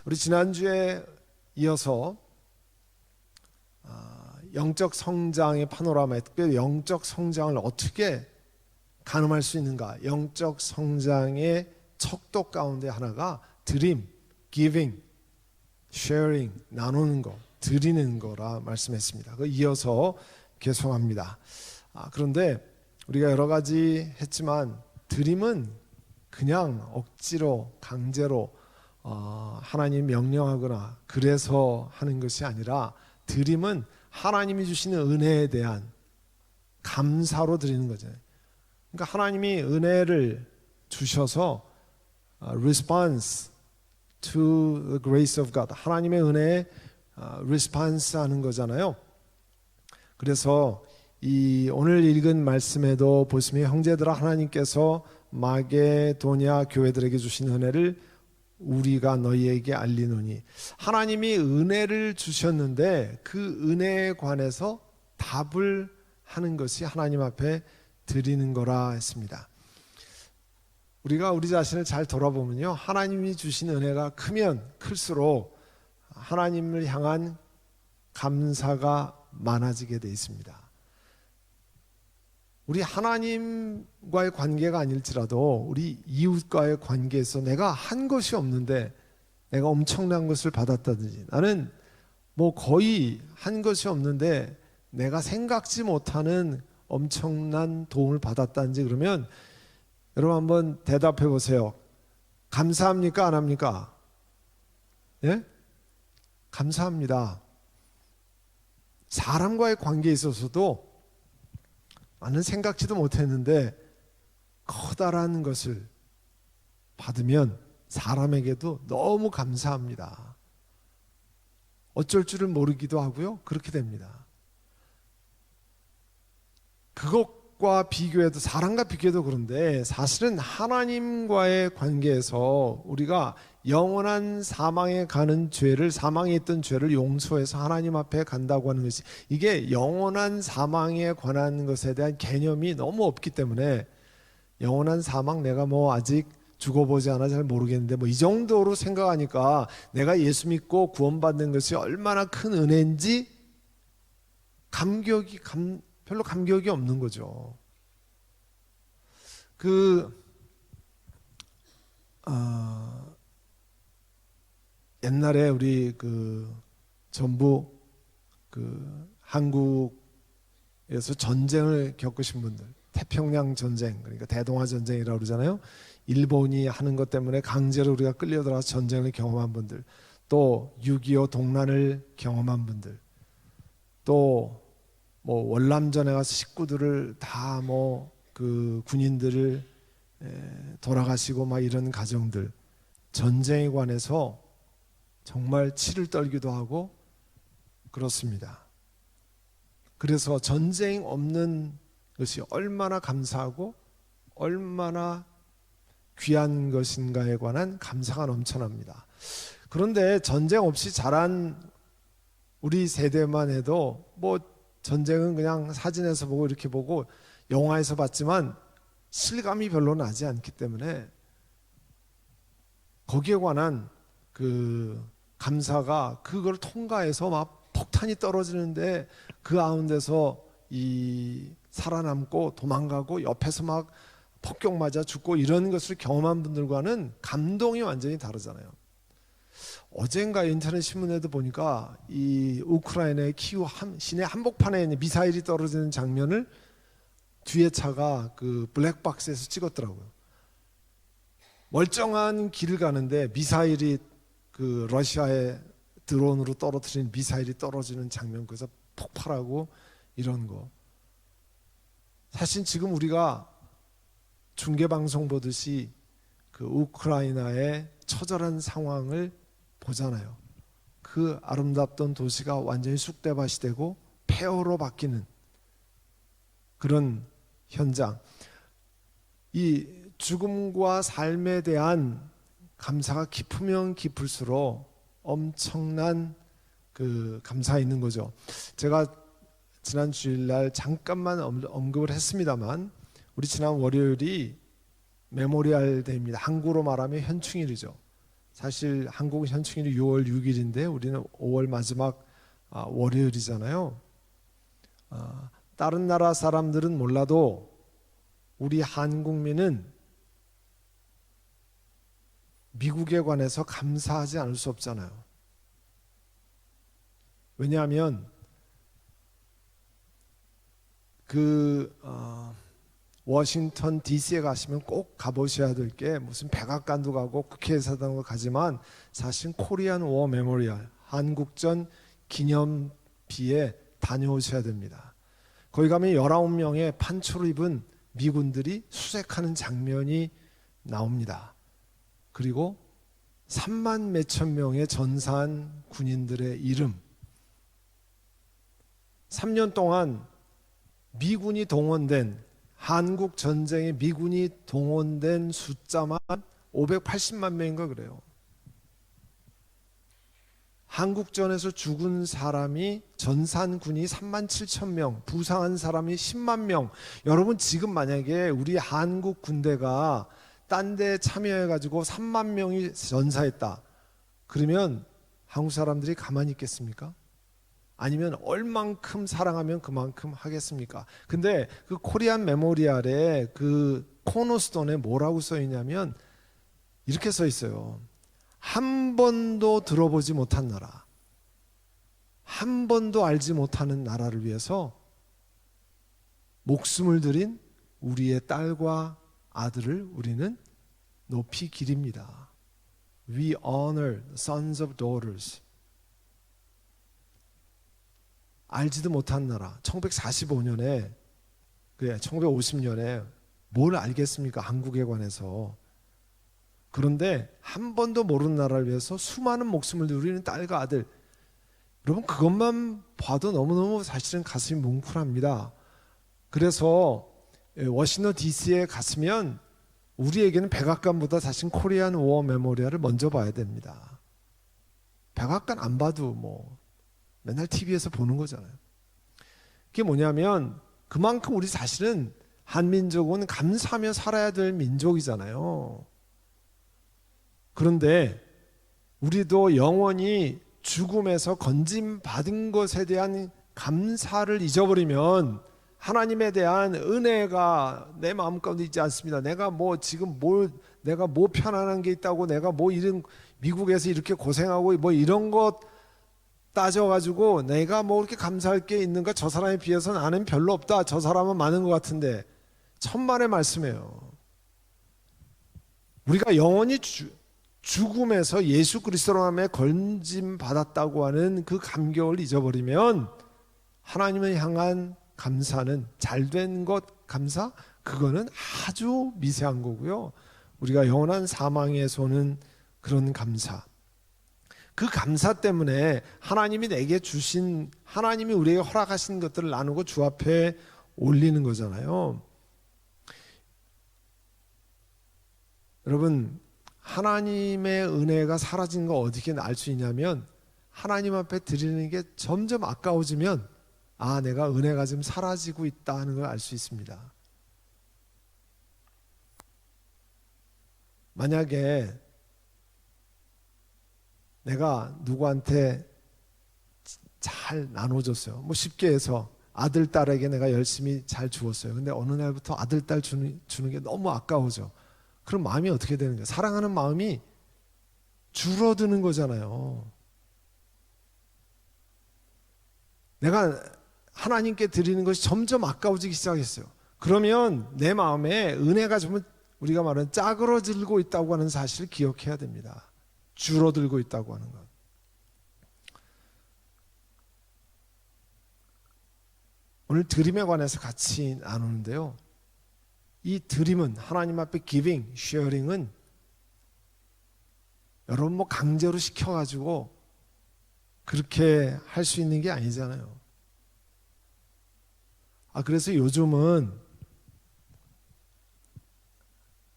우리 지난주에 이어서 영적 성장의 파노라마에 특별히 영적 성장을 어떻게 가늠할 수 있는가, 영적 성장의 척도 가운데 하나가 드림, giving, sharing, 나누는 거, 드리는 거라 말씀했습니다. 그 이어서 계속합니다. 그런데 우리가 여러 가지 했지만 드림은 그냥 억지로 강제로 하나님 명령하거나 그래서 하는 것이 아니라 드림은 하나님이 주시는 은혜에 대한 감사로 드리는 거잖아요. 그러니까 하나님이 은혜를 주셔서 response to the grace of God, 하나님의 은혜에 response 하는 거잖아요. 그래서 이 오늘 읽은 말씀에도 보시면 형제들아 하나님께서 마게도냐 교회들에게 주신 은혜를 우리가 너희에게 알리노니, 하나님이 은혜를 주셨는데 그 은혜에 관해서 답을 하는 것이 하나님 앞에 드리는 거라 했습니다. 우리가 우리 자신을 잘 돌아보면요, 하나님이 주신 은혜가 크면 클수록 하나님을 향한 감사가 많아지게 돼 있습니다. 우리 하나님과의 관계가 아닐지라도 우리 이웃과의 관계에서 내가 한 것이 없는데 내가 엄청난 것을 받았다든지, 나는 뭐 거의 한 것이 없는데 내가 생각지 못하는 엄청난 도움을 받았다든지, 그러면 여러분 한번 대답해 보세요. 감사합니까? 안 합니까? 예? 감사합니다. 사람과의 관계에 있어서도 나는 생각지도 못했는데 커다란 것을 받으면 사람에게도 너무 감사합니다. 어쩔 줄을 모르기도 하고요. 그렇게 됩니다. 그것과 비교해도, 사람과 비교해도 그런데 사실은 하나님과의 관계에서 우리가 영원한 사망에 가는 죄를, 사망에 있던 죄를 용서해서 하나님 앞에 간다고 하는 것이, 이게 영원한 사망에 관한 것에 대한 개념이 너무 없기 때문에, 영원한 사망, 내가 뭐 아직 죽어보지 않아 잘 모르겠는데 뭐 이 정도로 생각하니까 내가 예수 믿고 구원받는 것이 얼마나 큰 은혜인지 별로 감격이 없는 거죠. 옛날에 우리 전부 한국에서 전쟁을 겪으신 분들, 태평양 전쟁, 그러니까 대동아 전쟁이라고 그러잖아요. 일본이 하는 것 때문에 강제로 우리가 끌려들어서 전쟁을 경험한 분들, 또 6.25 동란을 경험한 분들, 또 뭐 월남전에 가서 식구들을 다 군인들을 돌아가시고 막 이런 가정들, 전쟁에 관해서 정말 치를 떨기도 하고 그렇습니다. 그래서 전쟁 없는 것이 얼마나 감사하고 얼마나 귀한 것인가에 관한 감사가 넘쳐납니다. 그런데 전쟁 없이 자란 우리 세대만 해도 뭐 전쟁은 그냥 사진에서 보고 이렇게 보고 영화에서 봤지만 실감이 별로 나지 않기 때문에 거기에 관한 감사가, 그걸 통과해서 막 폭탄이 떨어지는데 그 가운데서 살아남고 도망가고 옆에서 막 폭격 맞아 죽고 이런 것을 경험한 분들과는 감동이 완전히 다르잖아요. 어젠가 인터넷 신문에도 보니까 이 우크라이나의 키우 시내 한복판에 미사일이 떨어지는 장면을 뒤에 차가 블랙박스에서 찍었더라고요. 멀쩡한 길을 가는데 미사일이 러시아의 드론으로 떨어뜨린 미사일이 떨어지는 장면, 그래서 폭발하고 이런 거. 사실 지금 우리가 중계방송 보듯이 우크라이나의 처절한 상황을 보잖아요. 그 아름답던 도시가 완전히 쑥대밭이 되고 폐허로 바뀌는 그런 현장. 이 죽음과 삶에 대한 감사가 깊으면 깊을수록 엄청난 감사가 있는 거죠. 제가 지난 주일날 잠깐만 언급을 했습니다만, 우리 지난 월요일이 메모리얼 데이입니다. 한국으로 말하면 현충일이죠. 사실 한국 현충일이 6월 6일인데 우리는 5월 마지막 월요일이잖아요. 다른 나라 사람들은 몰라도 우리 한국민은 미국에 관해서 감사하지 않을 수 없잖아요. 왜냐하면 워싱턴 DC에 가시면 꼭 가보셔야 될 게 무슨 백악관도 가고 국회의사당도 가지만 사실 코리안 워 메모리얼 한국전 기념비에 다녀오셔야 됩니다. 거기 가면 19명의 판초를 입은 미군들이 수색하는 장면이 나옵니다. 그리고 3만 몇천 명의 전사한 군인들의 이름, 3년 동안 미군이 동원된 한국 전쟁에 미군이 동원된 숫자만 580만 명인가 그래요. 한국전에서 죽은 사람이 전사한 군이 3만 7천 명, 부상한 사람이 10만 명. 여러분 지금 만약에 우리 한국 군대가 딴 데 참여해가지고 3만 명이 전사했다. 그러면 한국 사람들이 가만히 있겠습니까? 아니면 얼만큼 사랑하면 그만큼 하겠습니까? 근데 그 코리안 메모리얼에 그 코너스톤에 뭐라고 써 있냐면 이렇게 써 있어요. 한 번도 들어보지 못한 나라, 한 번도 알지 못하는 나라를 위해서 목숨을 들인 우리의 딸과 아들을 우리는 높이 기립니다. We honor the sons of daughters. 알지도 못한 나라. 1945년에 1950년에 뭘 알겠습니까? 한국에 관해서. 그런데 한 번도 모르는 나라를 위해서 수많은 목숨을 누리는 딸과 아들. 여러분 그것만 봐도 너무너무 사실은 가슴이 뭉클합니다. 그래서 워싱턴 DC에 갔으면 우리에게는 백악관보다 사실 코리안 워 메모리얼을 먼저 봐야 됩니다. 백악관 안 봐도 뭐 맨날 TV에서 보는 거잖아요. 그게 뭐냐면 그만큼 우리 사실은 한민족은 감사하며 살아야 될 민족이잖아요. 그런데 우리도 영원히 죽음에서 건짐받은 것에 대한 감사를 잊어버리면 하나님에 대한 은혜가 내 마음 가운데 있지 않습니다. 내가 뭐 지금 내가 뭐 편안한 게 있다고 내가 뭐 이런 미국에서 이렇게 고생하고 뭐 이런 것 따져가지고 내가 뭐 이렇게 감사할 게 있는가? 저 사람에 비해서 나는 별로 없다. 저 사람은 많은 것 같은데 천만의 말씀이에요. 우리가 영원히 죽음에서 예수 그리스도로 하며 건짐 받았다고 하는 그 감격을 잊어버리면 하나님을 향한 감사는 잘된 것 감사? 그거는 아주 미세한 거고요. 우리가 영원한 사망에서 오는 그런 감사, 그 감사 때문에 하나님이 내게 주신, 하나님이 우리에게 허락하신 것들을 나누고 주 앞에 올리는 거잖아요. 여러분 하나님의 은혜가 사라진 거 어떻게 알 수 있냐면 하나님 앞에 드리는 게 점점 아까워지면 내가 은혜가 좀 사라지고 있다는 걸 알 수 있습니다. 만약에 내가 누구한테 잘 나눠줬어요. 뭐 쉽게 해서 아들, 딸에게 내가 열심히 잘 주었어요. 근데 어느 날부터 아들, 딸 주는 게 너무 아까워져. 그럼 마음이 어떻게 되는 거예요? 사랑하는 마음이 줄어드는 거잖아요. 내가 하나님께 드리는 것이 점점 아까워지기 시작했어요. 그러면 내 마음에 은혜가 좀 우리가 말하는 짜그러들고 있다고 하는 사실을 기억해야 됩니다. 줄어들고 있다고 하는 것. 오늘 드림에 관해서 같이 나누는데요. 이 드림은 하나님 앞에 giving, sharing은 여러분 뭐 강제로 시켜가지고 그렇게 할 수 있는 게 아니잖아요. 그래서 요즘은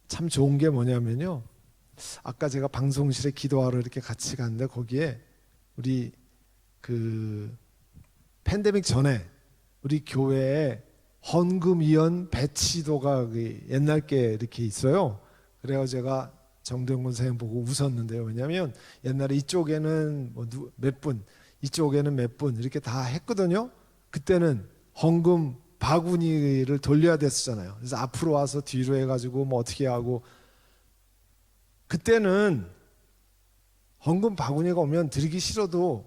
참 좋은 게 뭐냐면요. 아까 제가 방송실에 기도하러 이렇게 같이 갔는데 거기에 우리 그 팬데믹 전에 우리 교회에 헌금위원 배치도가 옛날 게 이렇게 있어요. 그래서 제가 정동원 선생님 보고 웃었는데요. 왜냐하면 옛날에 이쪽에는 뭐 몇 분, 이쪽에는 몇 분 이렇게 다 했거든요. 그때는 헌금 바구니를 돌려야 됐었잖아요. 그래서 앞으로 와서 뒤로 해가지고 뭐 어떻게 하고, 그때는 헌금 바구니가 오면 드리기 싫어도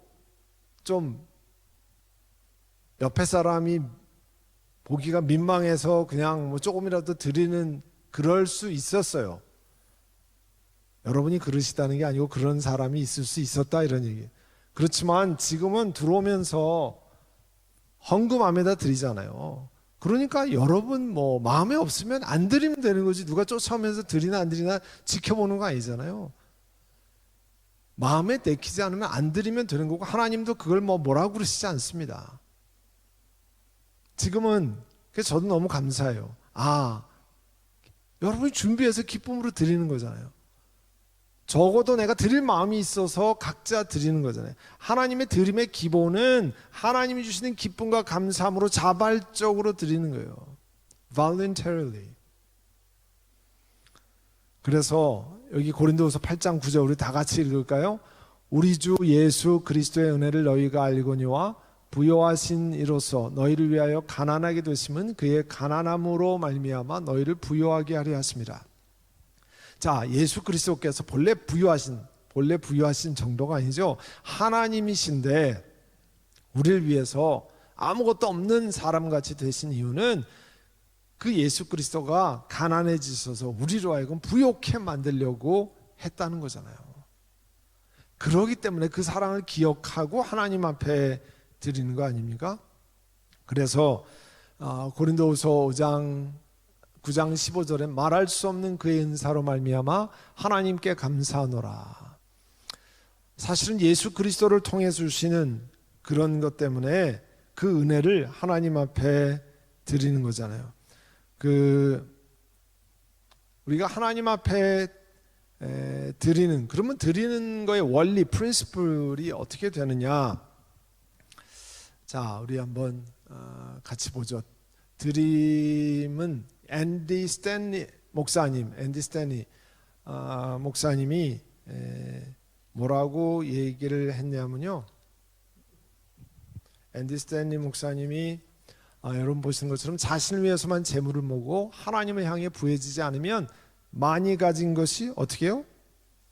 좀 옆에 사람이 보기가 민망해서 그냥 뭐 조금이라도 드리는, 그럴 수 있었어요. 여러분이 그러시다는 게 아니고 그런 사람이 있을 수 있었다, 이런 얘기. 그렇지만 지금은 들어오면서 헌금 암에다 드리잖아요. 그러니까 여러분 뭐 마음에 없으면 안 드리면 되는 거지, 누가 쫓아오면서 드리나 안 드리나 지켜보는 거 아니잖아요. 마음에 내키지 않으면 안 드리면 되는 거고, 하나님도 그걸 뭐라고 그러시지 않습니다. 지금은 그래서 저도 너무 감사해요. 여러분이 준비해서 기쁨으로 드리는 거잖아요. 적어도 내가 드릴 마음이 있어서 각자 드리는 거잖아요. 하나님의 드림의 기본은 하나님이 주시는 기쁨과 감사함으로 자발적으로 드리는 거예요. voluntarily. 그래서 여기 고린도후서 8장 9절 우리 다 같이 읽을까요? 우리 주 예수 그리스도의 은혜를 너희가 알거니와 부요하신 이로써 너희를 위하여 가난하게 되심은 그의 가난함으로 말미암아 너희를 부요하게 하려 하심이라. 자, 예수 그리스도께서 본래 부유하신 정도가 아니죠. 하나님이신데 우리를 위해서 아무것도 없는 사람같이 되신 이유는 그 예수 그리스도가 가난해지셔서 우리로 하여금 부욕해 만들려고 했다는 거잖아요. 그러기 때문에 그 사랑을 기억하고 하나님 앞에 드리는 거 아닙니까? 그래서 고린도후서 9장 15절에 말할 수 없는 그의 은사로 말미암아 하나님께 감사하노라. 사실은 예수 그리스도를 통해 주시는 그런 것 때문에 그 은혜를 하나님 앞에 드리는 거잖아요. 우리가 하나님 앞에 그러면 드리는 거의 원리, 프린시플이 어떻게 되느냐? 자, 우리 한번 같이 보죠. 드림은 앤디 스탠리 목사님이 뭐라고 얘기를 했냐면요. 앤디 스탠리 목사님이 여러분 보시는 것처럼 자신을 위해서만 재물을 모으고 하나님을 향해 부해지지 않으면 많이 가진 것이 어떻게 해요?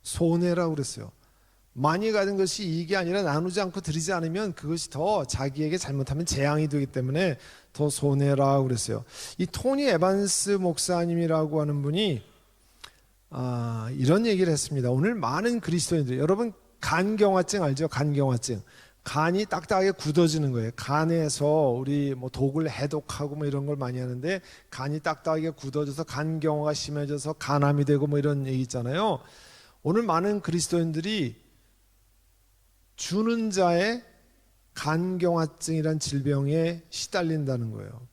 손해라고 그랬어요. 많이 가진 것이 이익이 아니라 나누지 않고 드리지 않으면 그것이 더 자기에게 잘못하면 재앙이 되기 때문에 더 손해라고 그랬어요. 이 토니 에반스 목사님이라고 하는 분이 이런 얘기를 했습니다. 오늘 많은 그리스도인들, 여러분 간경화증 알죠? 간경화증. 간이 딱딱하게 굳어지는 거예요. 간에서 우리 뭐 독을 해독하고 뭐 이런 걸 많이 하는데 간이 딱딱하게 굳어져서 간경화가 심해져서 간암이 되고 뭐 이런 얘기 있잖아요. 오늘 많은 그리스도인들이 주는 자의 간경화증이란 질병에 시달린다는 거예요.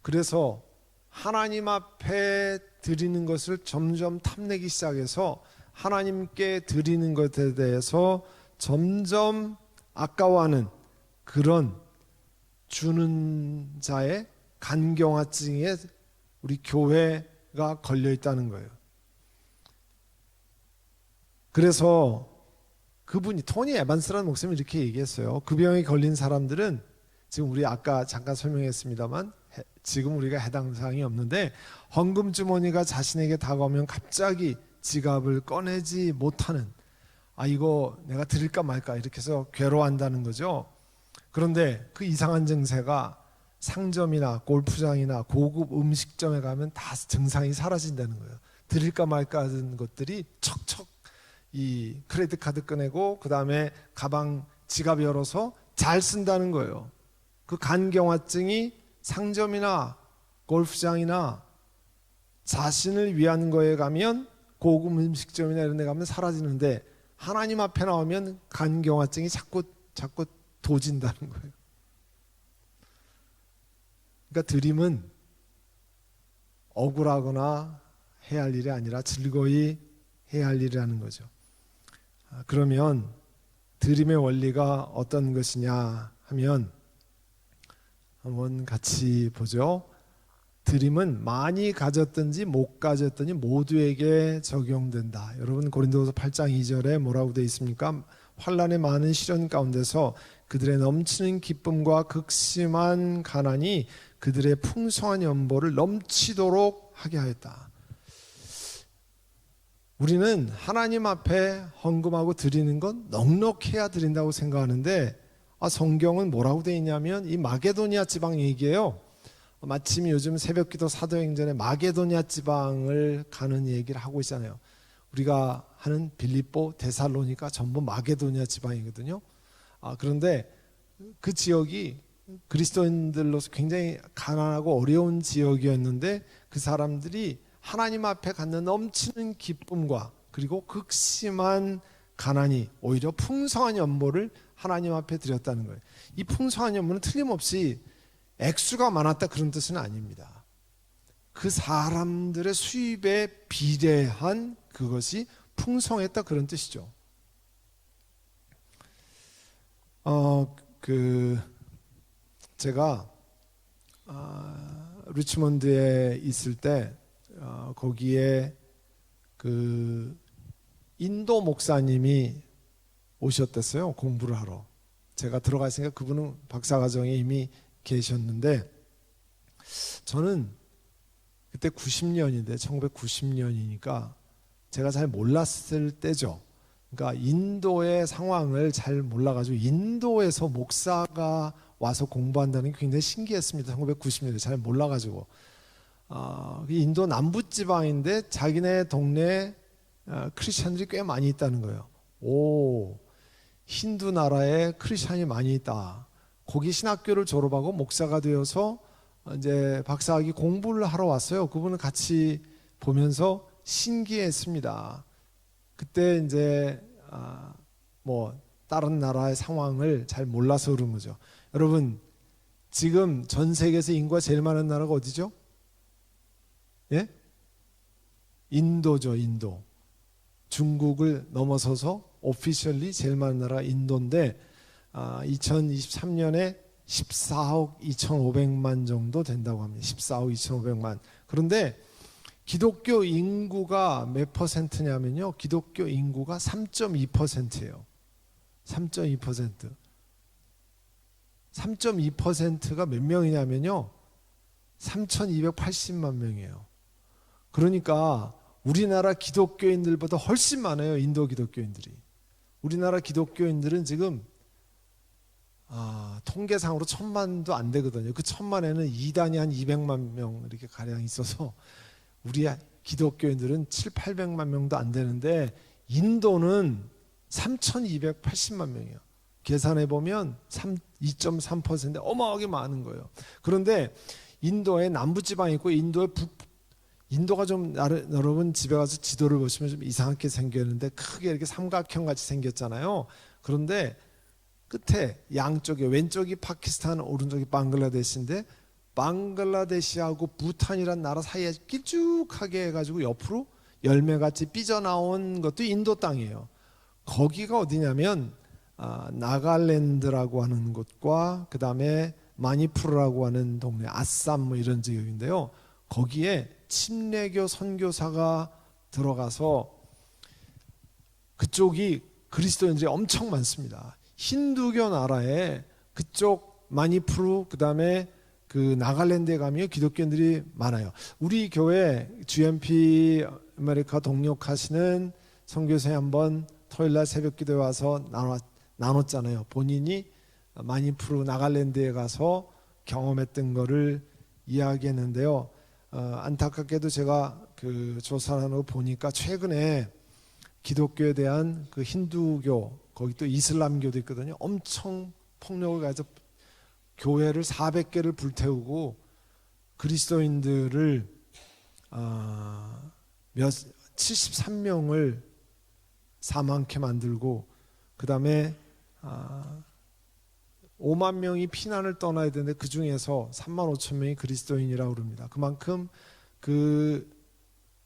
그래서 하나님 앞에 드리는 것을 점점 탐내기 시작해서 하나님께 드리는 것에 대해서 점점 아까워하는 그런 주는 자의 간경화증에 우리 교회가 걸려 있다는 거예요. 그래서 그분이 토니 에반스라는 목사님이 이렇게 얘기했어요. 그 병에 걸린 사람들은 지금 우리 아까 잠깐 설명했습니다만 지금 우리가 해당 사항이 없는데 헌금 주머니가 자신에게 다가오면 갑자기 지갑을 꺼내지 못하는, 이거 내가 드릴까 말까 이렇게 해서 괴로워한다는 거죠. 그런데 그 이상한 증세가 상점이나 골프장이나 고급 음식점에 가면 다 증상이 사라진다는 거예요. 드릴까 말까 하는 것들이 척척 이 크레딧 카드 꺼내고 그 다음에 가방 지갑 열어서 잘 쓴다는 거예요. 그 간경화증이 상점이나 골프장이나 자신을 위한 거에 가면 고급 음식점이나 이런 데 가면 사라지는데 하나님 앞에 나오면 간경화증이 자꾸 도진다는 거예요. 그러니까 드림은 억울하거나 해야 할 일이 아니라 즐거이 해야 할 일이라는 거죠. 그러면 드림의 원리가 어떤 것이냐 하면 한번 같이 보죠. 드림은 많이 가졌든지 못 가졌든지 모두에게 적용된다. 여러분 고린도후서 8장 2절에 뭐라고 되어 있습니까? 환난의 많은 시련 가운데서 그들의 넘치는 기쁨과 극심한 가난이 그들의 풍성한 연보를 넘치도록 하게 하였다. 우리는 하나님 앞에 헌금하고 드리는 건 넉넉해야 드린다고 생각하는데 성경은 뭐라고 되어 있냐면 이 마게도니아 지방 얘기예요. 마침 요즘 새벽기도 사도행전에 마게도니아 지방을 가는 얘기를 하고 있잖아요. 우리가 하는 빌립보, 데살로니가 전부 마게도니아 지방이거든요. 그런데 그 지역이 그리스도인들로서 굉장히 가난하고 어려운 지역이었는데 그 사람들이 하나님 앞에 갖는 넘치는 기쁨과 그리고 극심한 가난이 오히려 풍성한 연보를 하나님 앞에 드렸다는 거예요. 이 풍성한 연보는 틀림없이 액수가 많았다 그런 뜻은 아닙니다. 그 사람들의 수입에 비례한 그것이 풍성했다 그런 뜻이죠. 제가 리치몬드에 있을 때 거기에 그 인도 목사님이 오셨댔어요. 공부를 하러. 제가 들어가 있으니까 그분은 박사과정에 이미 계셨는데 저는 그때 90년인데 1990년이니까 제가 잘 몰랐을 때죠. 그러니까 인도의 상황을 잘 몰라가지고 인도에서 목사가 와서 공부한다는 게 굉장히 신기했습니다. 1990년에 잘 몰라가지고 인도 남부지방인데 자기네 동네에 크리스찬들이 꽤 많이 있다는 거예요. 오, 힌두 나라에 크리스찬이 많이 있다. 거기 신학교를 졸업하고 목사가 되어서 이제 박사학위 공부를 하러 왔어요. 그분을 같이 보면서 신기했습니다. 그때 이제 뭐 다른 나라의 상황을 잘 몰라서 그런 거죠. 여러분 지금 전 세계에서 인구가 제일 많은 나라가 어디죠? 예? 인도죠. 인도. 중국을 넘어서서 오피셜리 제일 많은 나라가 인도인데 2023년에 14억 2,500만 정도 된다고 합니다. 14억 2,500만. 그런데 기독교 인구가 몇 퍼센트냐면요. 기독교 인구가 3.2%예요. 3.2%. 3.2%가 몇 명이냐면요. 3,280만 명이에요. 그러니까 우리나라 기독교인들보다 훨씬 많아요. 인도 기독교인들이. 우리나라 기독교인들은 지금 통계상으로 1,000만도 안 되거든요. 그 1,000만에는 이단이 한 200만 명 이렇게 가량 있어서 우리 기독교인들은 7,800만 명도 안 되는데 인도는 3,280만 명이에요. 계산해 보면 2.3% 어마어마하게 많은 거예요. 그런데 인도의 남부지방이 있고 인도가 좀 여러분 집에 가서 지도를 보시면 좀 이상하게 생겼는데 크게 이렇게 삼각형 같이 생겼잖아요. 그런데 끝에 양쪽에 왼쪽이 파키스탄, 오른쪽이 방글라데시인데 방글라데시하고 부탄이란 나라 사이에 길쭉하게 해가지고 옆으로 열매같이 삐져나온 것도 인도 땅이에요. 거기가 어디냐면 나갈랜드라고 하는 곳과 그 다음에 마니푸르라고 하는 동네, 아쌈 뭐 이런 지역인데요. 거기에 침례교 선교사가 들어가서 그쪽이 그리스도인들이 엄청 많습니다. 힌두교 나라에 그쪽 마니푸르 그 다음에 그 나갈랜드에 가면 기독교인들이 많아요. 우리 교회 GMP 아메리카 동력하시는 선교사님 한번 토요일날 새벽기도에 와서 나눴잖아요. 본인이 마니푸르 나갈랜드에 가서 경험했던 거를 이야기했는데요. 안타깝게도 제가 그 조사하는 거 보니까 최근에 기독교에 대한 그 힌두교 거기 또 이슬람교도 있거든요. 엄청 폭력을 가해서 교회를 400개를 불태우고 그리스도인들을 73명을 사망케 만들고 그 다음에 5만 명이 피난을 떠나야 되는데 그 중에서 3만 5천 명이 그리스도인이라고 그럽니다. 그만큼 그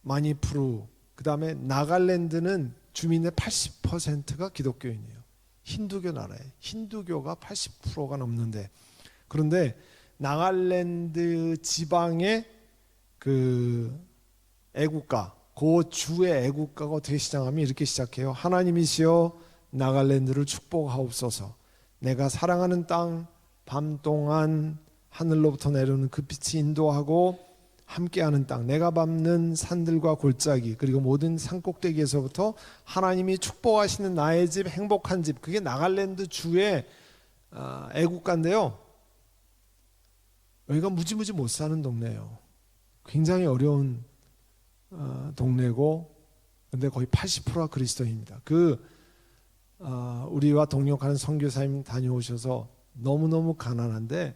마니푸르 그 다음에 나갈랜드는 주민의 80%가 기독교인이에요. 힌두교 나라에 힌두교가 80%가 넘는데 그런데 나갈랜드 지방에 그 애국가, 그 주의 애국가가 어떻게 시작하면 이렇게 시작해요. 하나님이시여 나갈랜드를 축복하옵소서. 내가 사랑하는 땅 밤 동안 하늘로부터 내려오는 그 빛이 인도하고 함께하는 땅, 내가 밟는 산들과 골짜기, 그리고 모든 산꼭대기에서부터 하나님이 축복하시는 나의 집, 행복한 집, 그게 나갈랜드 주의 애국가인데요. 여기가 무지무지 못 사는 동네예요. 굉장히 어려운 동네고, 근데 거의 80%가 그리스도인입니다. 우리와 동역하는 선교사님 다녀오셔서 너무너무 가난한데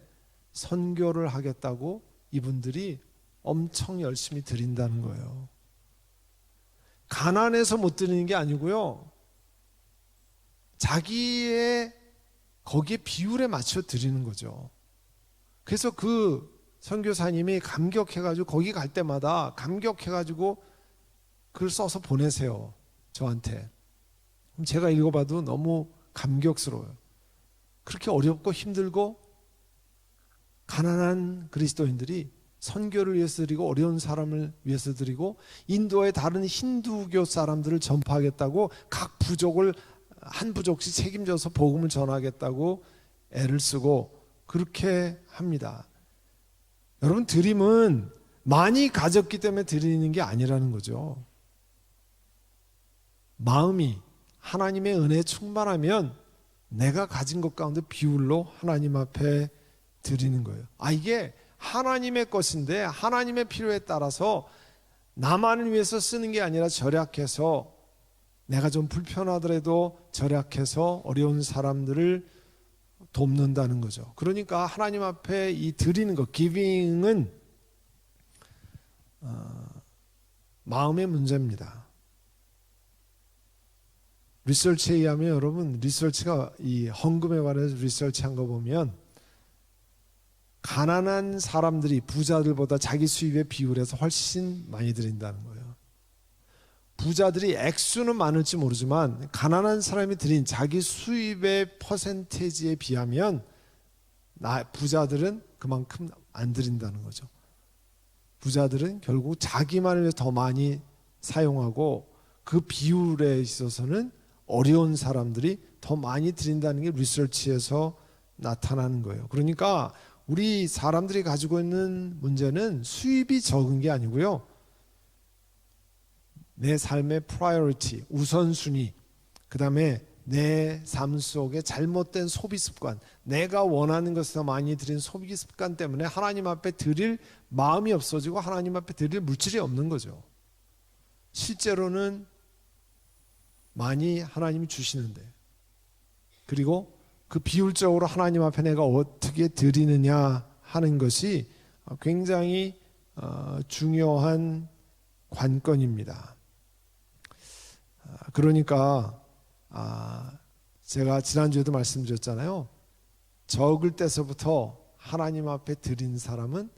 선교를 하겠다고 이분들이 엄청 열심히 드린다는 거예요. 가난해서 못 드리는 게 아니고요, 자기의 거기에 비율에 맞춰 드리는 거죠. 그래서 그 선교사님이 감격해가지고 거기 갈 때마다 감격해가지고 글 써서 보내세요, 저한테. 그럼 제가 읽어봐도 너무 감격스러워요. 그렇게 어렵고 힘들고 가난한 그리스도인들이 선교를 위해서 드리고 어려운 사람을 위해서 드리고 인도의 다른 힌두교 사람들을 전파하겠다고 각 부족을 한 부족씩 책임져서 복음을 전하겠다고 애를 쓰고 그렇게 합니다. 여러분, 드림은 많이 가졌기 때문에 드리는 게 아니라는 거죠. 마음이 하나님의 은혜에 충만하면 내가 가진 것 가운데 비율로 하나님 앞에 드리는 거예요. 이게 하나님의 것인데 하나님의 필요에 따라서 나만을 위해서 쓰는 게 아니라 절약해서, 내가 좀 불편하더라도 절약해서 어려운 사람들을 돕는다는 거죠. 그러니까 하나님 앞에 이 드리는 것, 기빙은 마음의 문제입니다. 리서치에 의하면, 여러분, 리서치가 이 헌금에 관해서 리서치한 거 보면 가난한 사람들이 부자들보다 자기 수입의 비율에서 훨씬 많이 드린다는 거예요. 부자들이 액수는 많을지 모르지만 가난한 사람이 드린 자기 수입의 퍼센테이지에 비하면 부자들은 그만큼 안 드린다는 거죠. 부자들은 결국 자기만을 위해서 더 많이 사용하고 그 비율에 있어서는 어려운 사람들이 더 많이 드린다는 게 리서치에서 나타나는 거예요. 그러니까 우리 사람들이 가지고 있는 문제는 수입이 적은 게 아니고요, 내 삶의 프라이어리티, 우선순위, 그 다음에 내 삶 속에 잘못된 소비 습관, 내가 원하는 것을 더 많이 드리는 소비 습관 때문에 하나님 앞에 드릴 마음이 없어지고 하나님 앞에 드릴 물질이 없는 거죠. 실제로는 많이 하나님이 주시는데, 그리고 그 비율적으로 하나님 앞에 내가 어떻게 드리느냐 하는 것이 굉장히 중요한 관건입니다. 그러니까 제가 지난주에도 말씀드렸잖아요. 적을 때서부터 하나님 앞에 드린 사람은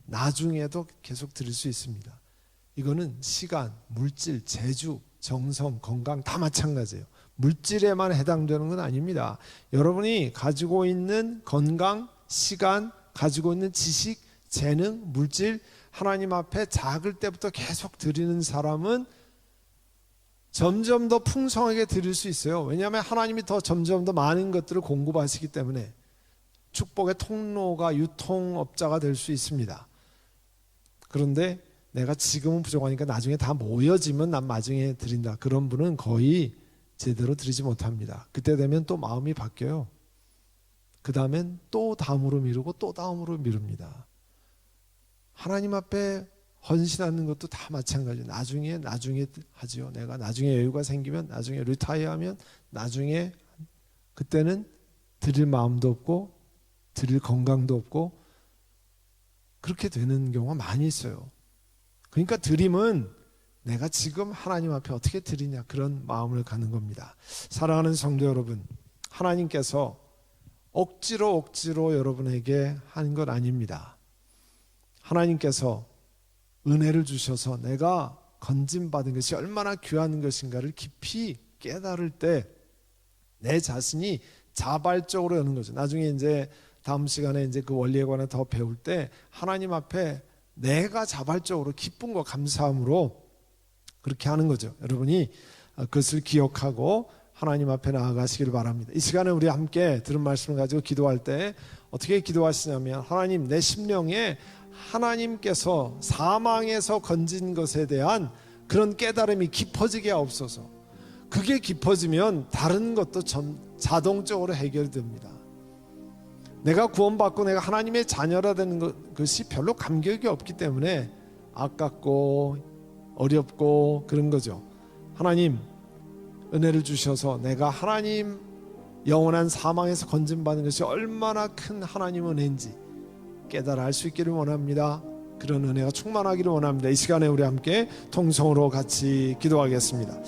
나중에도 계속 드릴 수 있습니다. 이거는 시간, 물질, 재주, 정성, 건강 다 마찬가지예요. 물질에만 해당되는 건 아닙니다. 여러분이 가지고 있는 건강, 시간, 가지고 있는 지식, 재능, 물질, 하나님 앞에 작을 때부터 계속 드리는 사람은 점점 더 풍성하게 드릴 수 있어요. 왜냐하면 하나님이 점점 더 많은 것들을 공급하시기 때문에 축복의 통로가, 유통업자가 될 수 있습니다. 그런데 내가 지금은 부족하니까 나중에 다 모여지면 난 나중에 드린다, 그런 분은 거의 제대로 드리지 못합니다. 그때 되면 또 마음이 바뀌어요. 그 다음엔 또 다음으로 미루고 또 다음으로 미룹니다. 하나님 앞에 헌신하는 것도 다 마찬가지예요. 나중에 하지요. 내가 나중에 여유가 생기면, 나중에 리타이어하면, 나중에, 그때는 드릴 마음도 없고 드릴 건강도 없고 그렇게 되는 경우가 많이 있어요. 그러니까 드림은 내가 지금 하나님 앞에 어떻게 드리냐, 그런 마음을 갖는 겁니다. 사랑하는 성도 여러분, 하나님께서 억지로 여러분에게 하는 건 아닙니다. 하나님께서 은혜를 주셔서 내가 건짐받은 것이 얼마나 귀한 것인가를 깊이 깨달을 때 내 자신이 자발적으로 여는 거죠. 나중에 이제 다음 시간에 이제 그 원리에 관해 더 배울 때 하나님 앞에 내가 자발적으로 기쁨과 감사함으로 그렇게 하는 거죠. 여러분이 그것을 기억하고 하나님 앞에 나아가시길 바랍니다. 이 시간에 우리 함께 들은 말씀을 가지고 기도할 때 어떻게 기도하시냐면, 하나님, 내 심령에 하나님께서 사망에서 건진 것에 대한 그런 깨달음이 깊어지게 하옵소서. 그게 깊어지면 다른 것도 자동적으로 해결됩니다. 내가 구원받고 내가 하나님의 자녀라 되는 것이 별로 감격이 없기 때문에 아깝고 어렵고 그런 거죠. 하나님, 은혜를 주셔서 내가 하나님 영원한 사망에서 건진받는 것이 얼마나 큰 하나님 은혜인지 깨달아 알 수 있기를 원합니다. 그런 은혜가 충만하기를 원합니다. 이 시간에 우리 함께 통성으로 같이 기도하겠습니다.